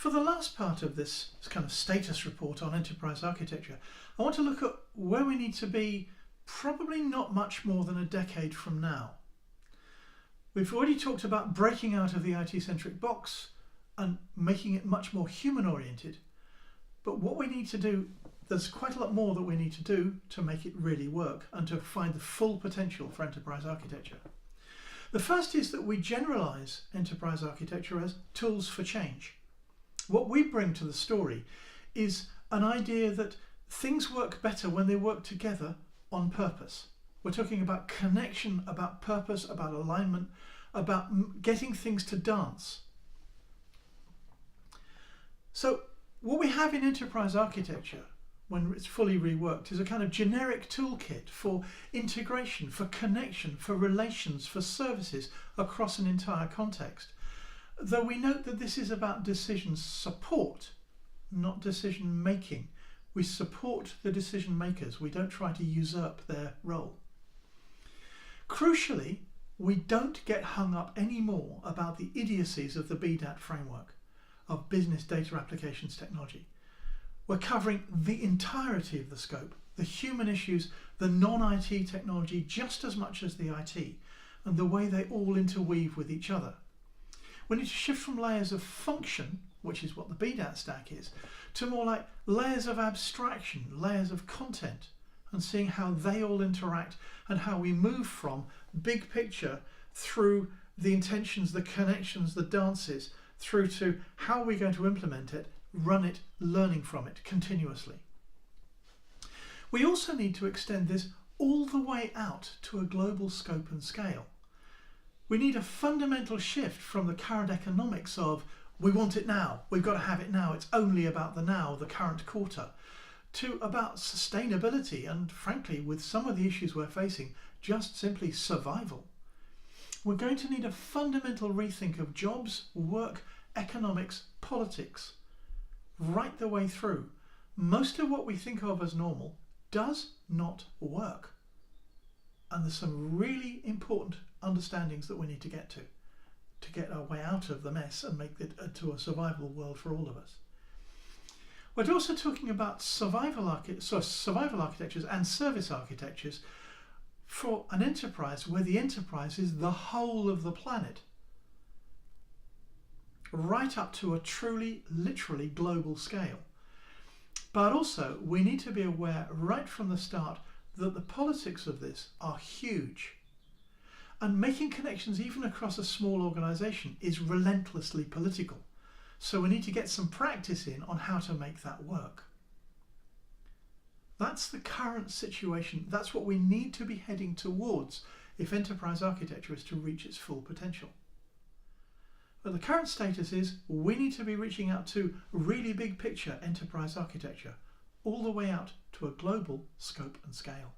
For the last part of this kind of status report on enterprise architecture, I want to look at where we need to be probably not much more than a decade from now. We've already talked about breaking out of the IT-centric box and making it much more human-oriented. But what we need to do, there's quite a lot more that we need to do to make it really work and to find the full potential for enterprise architecture. The first is that we generalize enterprise architecture as tools for change. What we bring to the story is an idea that things work better when they work together on purpose. We're talking about connection, about purpose, about alignment, about getting things to dance. So what we have in enterprise architecture when it's fully reworked is a kind of generic toolkit for integration, for connection, for relations, for services across an entire context. Though we note that this is about decision support, not decision making. We support the decision makers. We don't try to usurp their role. Crucially, we don't get hung up anymore about the idiocies of the BDAT framework of business data applications technology. We're covering the entirety of the scope, the human issues, the non-IT technology just as much as the IT, and the way they all interweave with each other. We need to shift from layers of function, which is what the BDAT stack is, to more like layers of abstraction, layers of content, and seeing how they all interact and how we move from big picture through the intentions, the connections, the dances, through to how we're going to implement it, run it, learning from it continuously. We also need to extend this all the way out to a global scope and scale. We need a fundamental shift from the current economics of we want it now, we've got to have it now, it's only about the now, the current quarter, to about sustainability and, frankly, with some of the issues we're facing, just simply survival. We're going to need a fundamental rethink of jobs, work, economics, politics, right the way through. Most of what we think of as normal does not work. And there's some really important understandings that we need to get our way out of the mess and make it to a survivable world for all of us. We're also talking about survival architectures and service architectures for an enterprise where the enterprise is the whole of the planet, right up to a truly, literally global scale. But also we need to be aware right from the start that the politics of this are huge. And making connections even across a small organisation is relentlessly political. So we need to get some practice in on how to make that work. That's the current situation. That's what we need to be heading towards if enterprise architecture is to reach its full potential. But the current status is we need to be reaching out to really big picture enterprise architecture, all the way out to a global scope and scale.